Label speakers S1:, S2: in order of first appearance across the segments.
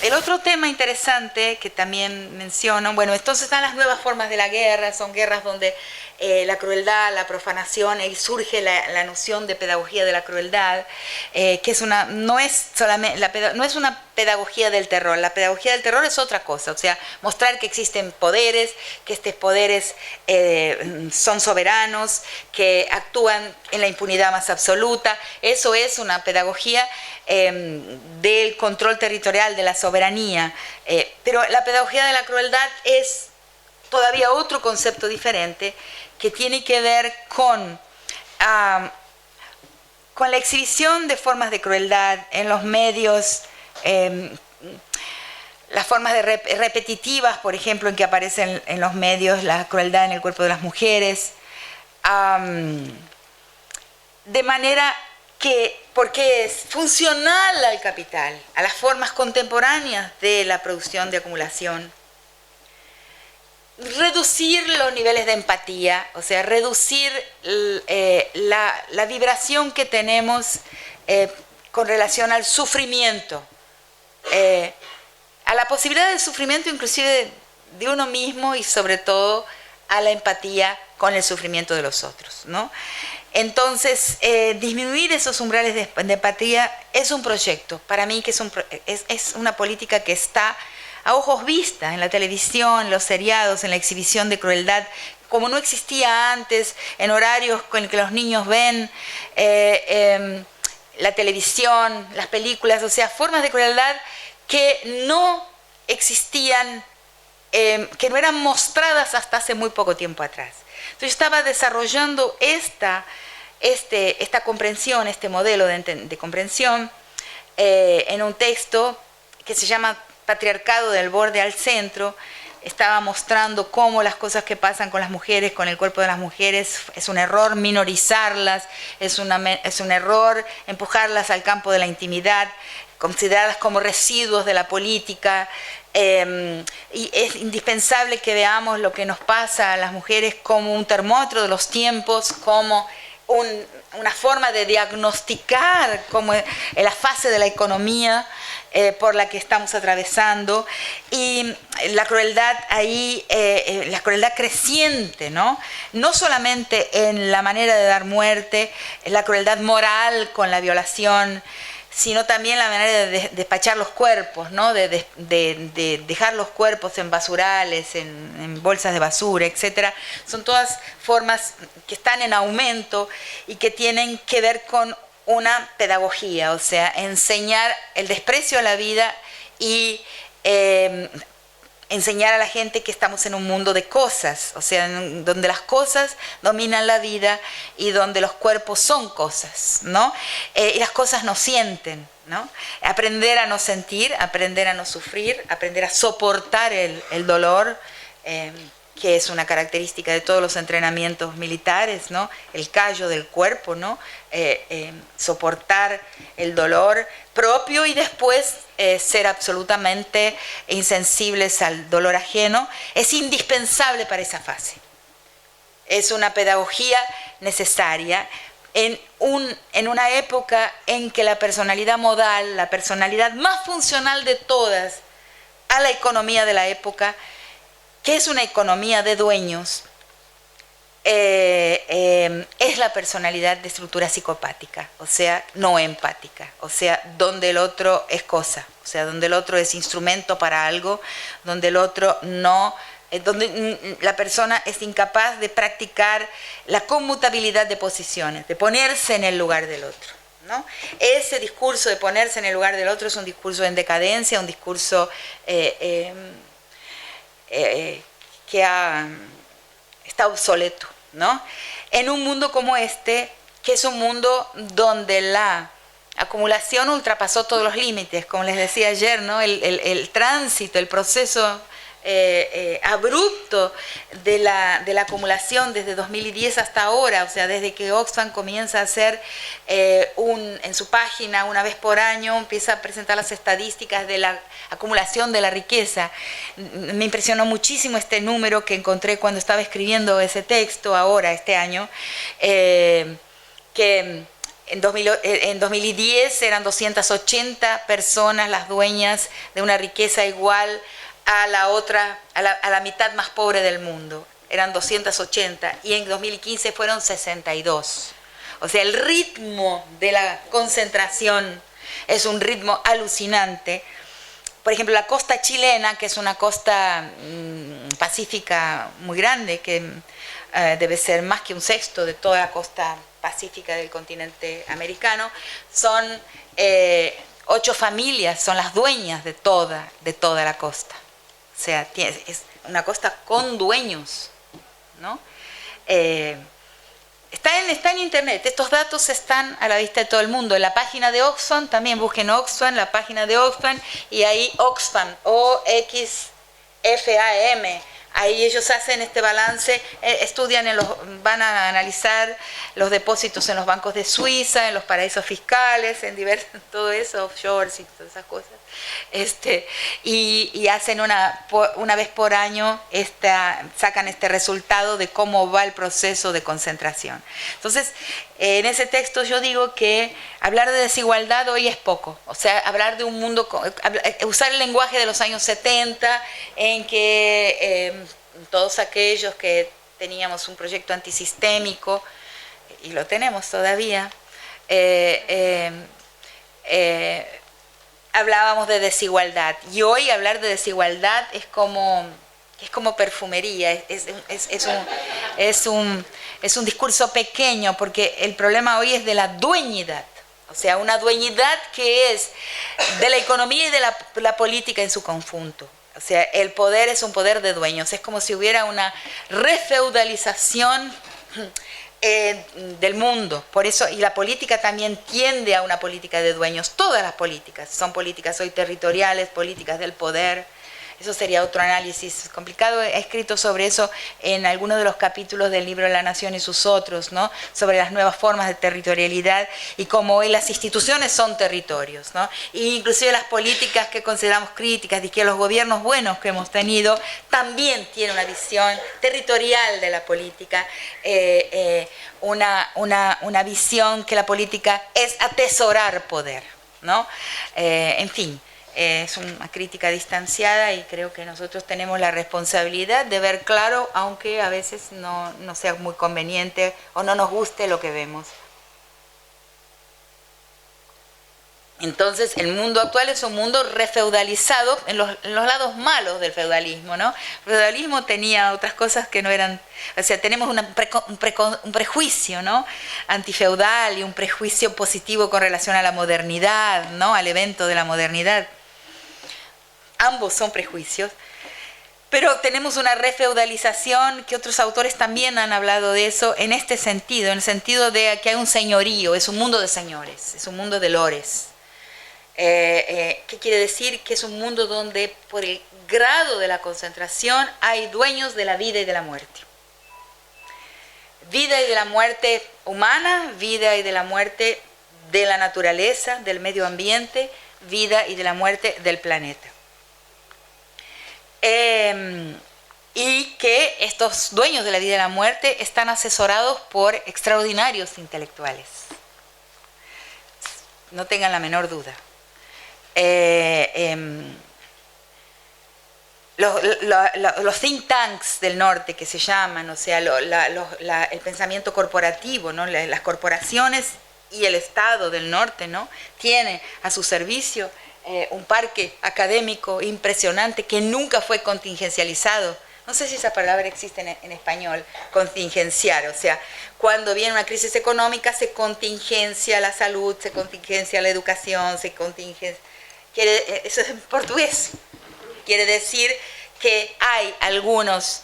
S1: el otro tema interesante que también menciono, bueno, entonces están las nuevas formas de la guerra, son guerras donde la crueldad, la profanación, y surge la noción de pedagogía de la crueldad, que es no es solamente, no es una pedagogía del terror. La pedagogía del terror es otra cosa, o sea, mostrar que existen poderes, que estos poderes son soberanos, que actúan en la impunidad más absoluta. Eso es una pedagogía del control territorial, de la soberanía. Pero la pedagogía de la crueldad es todavía otro concepto diferente, que tiene que ver con la exhibición de formas de crueldad en los medios, las formas repetitivas, por ejemplo, en que aparecen en los medios la crueldad en el cuerpo de las mujeres, de manera que, porque es funcional al capital, a las formas contemporáneas de la producción de acumulación, reducir los niveles de empatía, o sea, reducir la vibración que tenemos con relación al sufrimiento, a la posibilidad del sufrimiento inclusive de uno mismo, y sobre todo a la empatía con el sufrimiento de los otros, ¿no? Entonces, disminuir esos umbrales de empatía es un proyecto, para mí que es una política que está a ojos vistas en la televisión, en los seriados, en la exhibición de crueldad, como no existía antes, en horarios con el que los niños ven la televisión, las películas, o sea, formas de crueldad que no existían, que no eran mostradas hasta hace muy poco tiempo atrás. Entonces yo estaba desarrollando esta comprensión, este modelo de comprensión en un texto que se llama Patriarcado del borde al centro. Estaba mostrando cómo las cosas que pasan con las mujeres, con el cuerpo de las mujeres, es un error minorizarlas, es un error empujarlas al campo de la intimidad, consideradas como residuos de la política, y es indispensable que veamos lo que nos pasa a las mujeres como un termómetro de los tiempos, como una forma de diagnosticar como la fase de la economía por la que estamos atravesando, y la crueldad ahí, la crueldad creciente, ¿no? No solamente en la manera de dar muerte, la crueldad moral con la violación, sino también la manera de despachar los cuerpos, ¿no? de dejar los cuerpos en basurales, en bolsas de basura, etc. Son todas formas que están en aumento y que tienen que ver con una pedagogía, o sea, enseñar el desprecio a la vida y enseñar a la gente que estamos en un mundo de cosas, o sea, donde las cosas dominan la vida y donde los cuerpos son cosas, ¿no? Y las cosas nos sienten, ¿no? Aprender a no sentir, aprender a no sufrir, aprender a soportar el dolor, que es una característica de todos los entrenamientos militares, ¿no? El callo del cuerpo, ¿no? Soportar el dolor propio y después ser absolutamente insensibles al dolor ajeno, es indispensable para esa fase. Es una pedagogía necesaria en una época en que la personalidad modal, la personalidad más funcional de todas a la economía de la época, que es una economía de dueños, es la personalidad de estructura psicopática, o sea, no empática, o sea, donde el otro es cosa, o sea, donde el otro es instrumento para algo, donde el otro no, donde la persona es incapaz de practicar la conmutabilidad de posiciones, de ponerse en el lugar del otro, ¿no? Ese discurso de ponerse en el lugar del otro es un discurso en decadencia, un discurso que está obsoleto, ¿no? En un mundo como este, que es un mundo donde la acumulación ultrapasó todos los límites, como les decía ayer, ¿no? El tránsito, el proceso abrupto de la acumulación desde 2010 hasta ahora, o sea, desde que Oxfam comienza a hacer en su página una vez por año, empieza a presentar las estadísticas de la acumulación de la riqueza. Me impresionó muchísimo este número que encontré cuando estaba escribiendo ese texto ahora, este año, que En 2010 eran 280 personas las dueñas de una riqueza igual a la mitad más pobre del mundo. Eran 280 y en 2015 fueron 62. O sea, el ritmo de la concentración es un ritmo alucinante. Por ejemplo, la costa chilena, que es una costa pacífica muy grande, que debe ser más que un sexto de toda la costa pacífica del continente americano, son 8 familias, son las dueñas de toda la costa. O sea, es una costa con dueños, ¿no? Está en internet, estos datos están a la vista de todo el mundo. En la página de Oxfam, también busquen Oxfam, la página de Oxfam, y ahí Oxfam, OXFAM, ahí ellos hacen este balance, van a analizar los depósitos en los bancos de Suiza, en los paraísos fiscales, en todo eso, offshores y todas esas cosas. Y hacen una vez por año, sacan este resultado de cómo va el proceso de concentración. Entonces, en ese texto yo digo que hablar de desigualdad hoy es poco. O sea, hablar de un mundo, usar el lenguaje de los años 70, en que todos aquellos que teníamos un proyecto antisistémico, y lo tenemos todavía, hablábamos de desigualdad, y hoy hablar de desigualdad es como perfumería, es un discurso pequeño, porque el problema hoy es de la dueñidad, o sea, una dueñidad que es de la economía y de la política en su conjunto. O sea, el poder es un poder de dueños, es como si hubiera una refeudalización del mundo. Por eso, y la política también tiende a una política de dueños. Todas las políticas son políticas hoy territoriales, políticas del poder. Eso sería otro análisis complicado. He escrito sobre eso en algunos de los capítulos del libro La Nación y sus otros, ¿no? Sobre las nuevas formas de territorialidad y cómo hoy las instituciones son territorios, ¿no? E inclusive las políticas que consideramos críticas, de que los gobiernos buenos que hemos tenido también tienen una visión territorial de la política, una visión que la política es atesorar poder, ¿no? En fin. Es una crítica distanciada y creo que nosotros tenemos la responsabilidad de ver claro, aunque a veces no sea muy conveniente o no nos guste lo que vemos. Entonces, el mundo actual es un mundo refeudalizado en los lados malos del feudalismo, ¿no? El feudalismo tenía otras cosas que no eran... O sea, tenemos un prejuicio, ¿no? Antifeudal y un prejuicio positivo con relación a la modernidad, ¿no? Al evento de la modernidad. Ambos son prejuicios, pero tenemos una refeudalización que otros autores también han hablado de eso en este sentido, en el sentido de que hay un señorío, es un mundo de señores, es un mundo de lores. ¿Qué quiere decir? Que es un mundo donde por el grado de la concentración hay dueños de la vida y de la muerte. Vida y de la muerte humana, vida y de la muerte de la naturaleza, del medio ambiente, vida y de la muerte del planeta. Y que estos dueños de la vida y de la muerte están asesorados por extraordinarios intelectuales. No tengan la menor duda. Los think tanks del norte que se llaman, o sea, el pensamiento corporativo, ¿no? Las corporaciones y el Estado del norte, ¿no? Tiene a su servicio un parque académico impresionante que nunca fue contingencializado. No sé si esa palabra existe en español, contingenciar. O sea, cuando viene una crisis económica se contingencia la salud, se contingencia la educación, se contingencia... Eso es en portugués. Quiere decir que hay algunas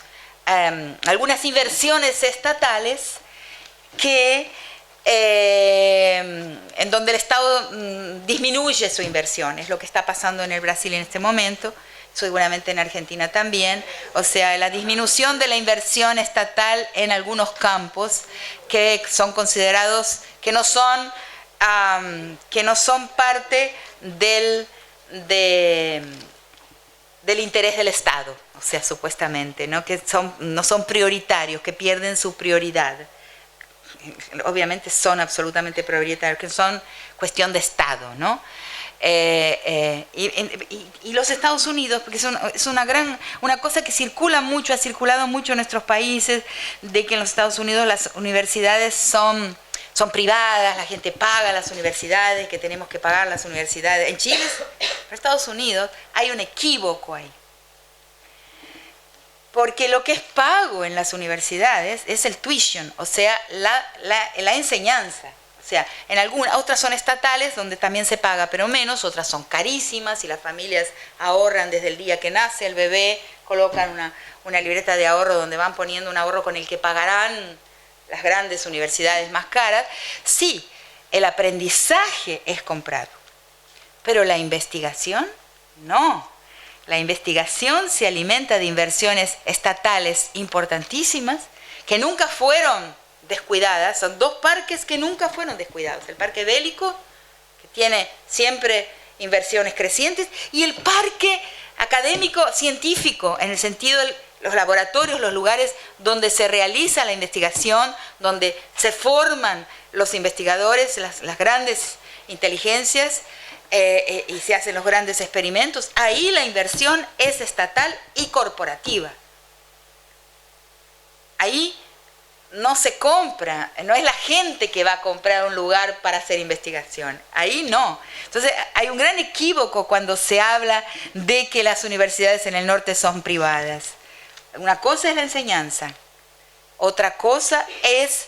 S1: inversiones estatales que... en donde el Estado disminuye su inversión, es lo que está pasando en el Brasil en este momento, seguramente en Argentina también, o sea, la disminución de la inversión estatal en algunos campos que son considerados, que no son parte del interés del Estado, o sea, supuestamente, ¿no? Que no son prioritarios, que pierden su prioridad. obviamente son absolutamente prioritarios, que son cuestión de Estado, ¿no? Y los Estados Unidos, porque es una cosa que circula mucho, ha circulado mucho en nuestros países, de que en los Estados Unidos las universidades son privadas, la gente paga las universidades, que tenemos que pagar las universidades. En Chile, en Estados Unidos, hay un equívoco ahí. Porque lo que es pago en las universidades es el tuition, o sea, la enseñanza. O sea, otras son estatales, donde también se paga, pero menos, otras son carísimas y las familias ahorran desde el día que nace el bebé, colocan una libreta de ahorro donde van poniendo un ahorro con el que pagarán las grandes universidades más caras. Sí, el aprendizaje es comprado, pero la investigación no. La investigación se alimenta de inversiones estatales importantísimas que nunca fueron descuidadas. Son dos parques que nunca fueron descuidados. El parque bélico, que tiene siempre inversiones crecientes, y el parque académico científico, en el sentido de los laboratorios, los lugares donde se realiza la investigación, donde se forman los investigadores, las grandes inteligencias, y se hacen los grandes experimentos. Ahí la inversión es estatal y corporativa. Ahí no se compra, no es la gente que va a comprar un lugar para hacer investigación. Ahí no. Entonces hay un gran equívoco cuando se habla de que las universidades en el norte son privadas. Una cosa es la enseñanza, otra cosa es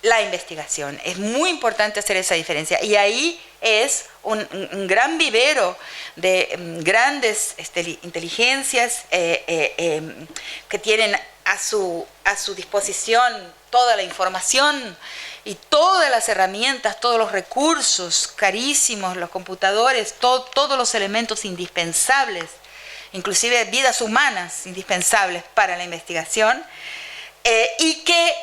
S1: la investigación. Es muy importante hacer esa diferencia. Y ahí es un gran vivero de grandes inteligencias que tienen a su disposición toda la información y todas las herramientas, todos los recursos carísimos, los computadores, todos los elementos indispensables, inclusive vidas humanas indispensables para la investigación, y que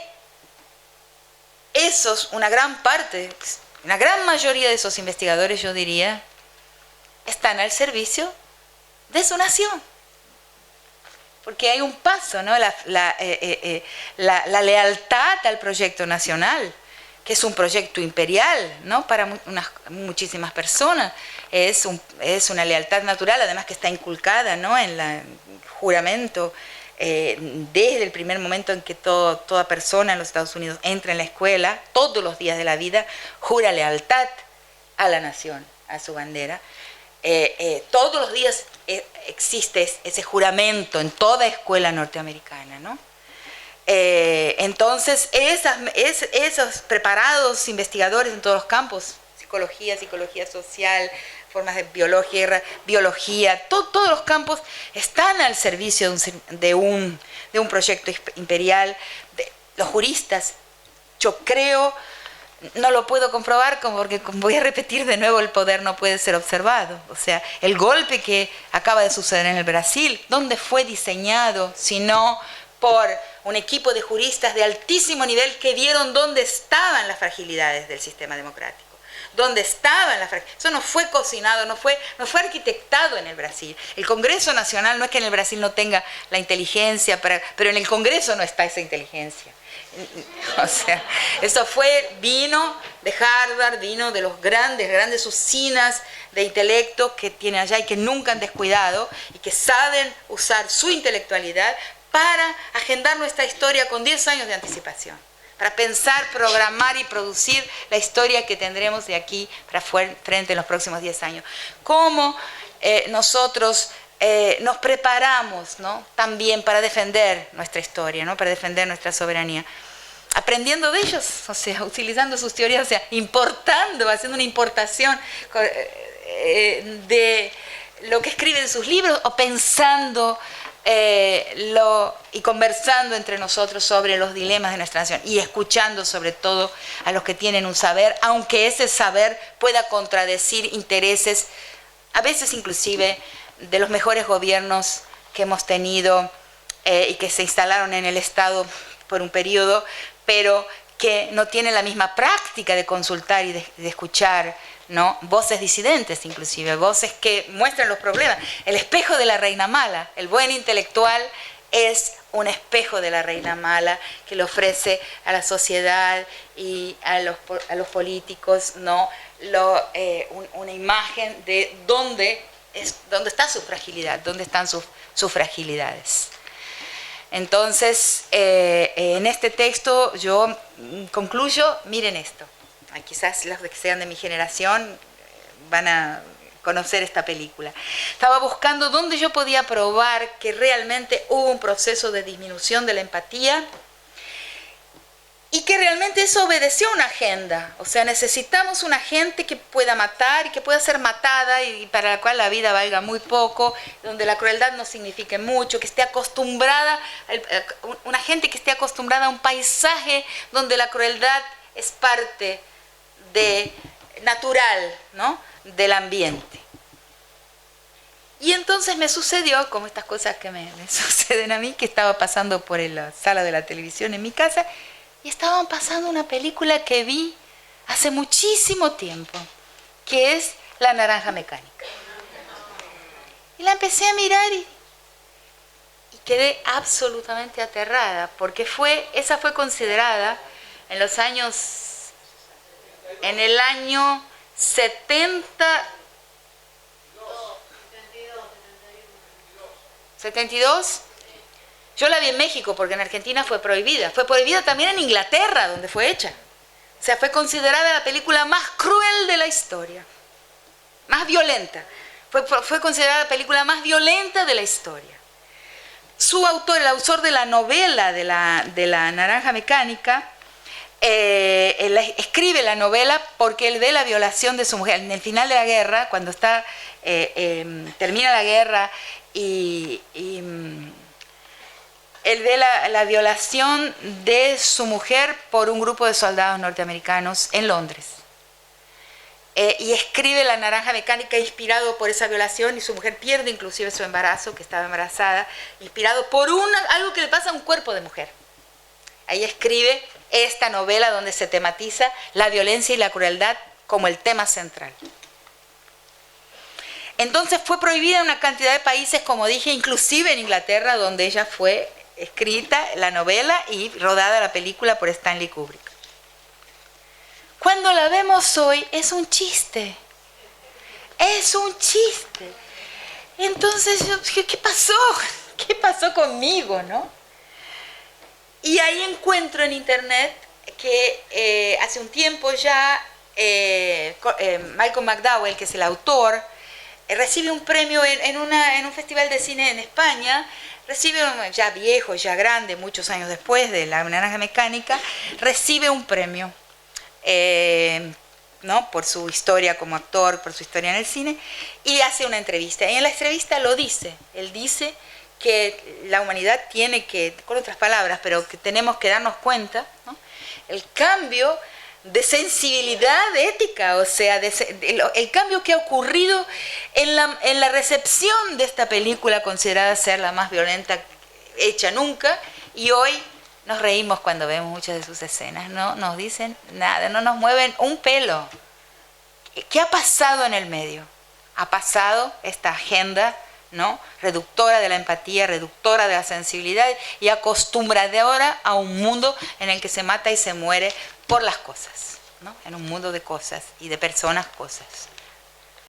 S1: una gran mayoría de esos investigadores, yo diría, están al servicio de su nación. Porque hay un paso, ¿no? La lealtad al proyecto nacional, que es un proyecto imperial, ¿no? Para muchísimas personas. Es una lealtad natural, además que está inculcada, ¿no? En el juramento, desde el primer momento en que toda persona en los Estados Unidos entra en la escuela, todos los días de la vida, jura lealtad a la nación, a su bandera. Todos los días existe ese juramento en toda escuela norteamericana, ¿no? Entonces, esos preparados investigadores en todos los campos, psicología social, formas de biología, todos los campos están al servicio de un proyecto imperial. Los juristas, yo creo, no lo puedo comprobar porque, como voy a repetir de nuevo, el poder no puede ser observado. O sea, el golpe que acaba de suceder en el Brasil, ¿dónde fue diseñado sino por un equipo de juristas de altísimo nivel que vieron dónde estaban las fragilidades del sistema democrático? ¿Dónde estaban las fragilidades? Eso no fue cocinado, no fue arquitectado en el Brasil. El Congreso Nacional, no es que en el Brasil no tenga la inteligencia, pero en el Congreso no está esa inteligencia. O sea, eso vino de Harvard, vino de los grandes usinas de intelecto que tienen allá y que nunca han descuidado y que saben usar su intelectualal para agendar nuestra historia con 10 años de anticipación, para pensar, programar y producir la historia que tendremos de aquí para frente en los próximos 10 años. ¿Cómo nosotros nos preparamos, ¿no? También para defender nuestra historia, ¿no? Para defender nuestra soberanía? Aprendiendo de ellos, o sea, utilizando sus teorías, o sea, haciendo una importación de lo que escriben en sus libros, o pensando y conversando entre nosotros sobre los dilemas de nuestra nación y escuchando sobre todo a los que tienen un saber, aunque ese saber pueda contradecir intereses, a veces inclusive de los mejores gobiernos que hemos tenido y que se instalaron en el Estado por un periodo, pero que no tienen la misma práctica de consultar y de escuchar, ¿no? Voces disidentes, inclusive, voces que muestran los problemas. El espejo de la reina mala, el buen intelectual es un espejo de la reina mala que le ofrece a la sociedad y a los políticos, ¿no? Una imagen de dónde está su fragilidad, dónde están sus fragilidades. Entonces, en este texto yo concluyo, miren esto, quizás los que sean de mi generación van a conocer esta película. Estaba buscando dónde yo podía probar que realmente hubo un proceso de disminución de la empatía y que realmente eso obedeció a una agenda. O sea, necesitamos una gente que pueda matar y que pueda ser matada y para la cual la vida valga muy poco, donde la crueldad no signifique mucho, que esté acostumbrada, una gente que esté acostumbrada a un paisaje donde la crueldad es parte natural, ¿no?, del ambiente. Y entonces me sucedió, como estas cosas que me suceden a mí, que estaba pasando por la sala de la televisión en mi casa y estaban pasando una película que vi hace muchísimo tiempo, que es La Naranja Mecánica. Y la empecé a mirar y quedé absolutamente aterrada, porque esa fue considerada en el año 72. Yo la vi en México porque en Argentina fue prohibida. Fue prohibida también en Inglaterra, donde fue hecha. O sea, fue considerada la película más cruel de la historia. Más violenta. Fue considerada la película más violenta de la historia. Su autor, el autor de la novela de la Naranja Mecánica, él escribe la novela porque él ve la violación de su mujer. En el final de la guerra, cuando termina la guerra y él ve la violación de su mujer por un grupo de soldados norteamericanos en Londres. Y escribe La Naranja Mecánica inspirado por esa violación y su mujer pierde inclusive su embarazo, que estaba embarazada, inspirado por algo que le pasa a un cuerpo de mujer. Ahí escribe esta novela donde se tematiza la violencia y la crueldad como el tema central. Entonces fue prohibida en una cantidad de países, como dije, inclusive en Inglaterra, donde ella fue escrita la novela y rodada la película por Stanley Kubrick. Cuando la vemos hoy es un chiste. Es un chiste. Entonces, ¿qué pasó? ¿Qué pasó conmigo, no? Y ahí encuentro en internet que hace un tiempo ya Malcolm McDowell, que es el autor, recibe un premio en un festival de cine en España, ya viejo, ya grande, muchos años después de La Naranja Mecánica, recibe un premio, ¿no?, por su historia como actor, por su historia en el cine, y hace una entrevista. Y en la entrevista él dice que la humanidad tiene que, con otras palabras, pero que tenemos que darnos cuenta, ¿no?, el cambio de sensibilidad ética, o sea, el cambio que ha ocurrido en la recepción de esta película considerada ser la más violenta hecha nunca, y hoy nos reímos cuando vemos muchas de sus escenas, no nos dicen nada, no nos mueven un pelo. ¿Qué ha pasado en el medio? Ha pasado esta agenda, ¿no?, reductora de la empatía, reductora de la sensibilidad y acostumbradora a un mundo en el que se mata y se muere por las cosas, ¿no?, en un mundo de cosas y de personas cosas.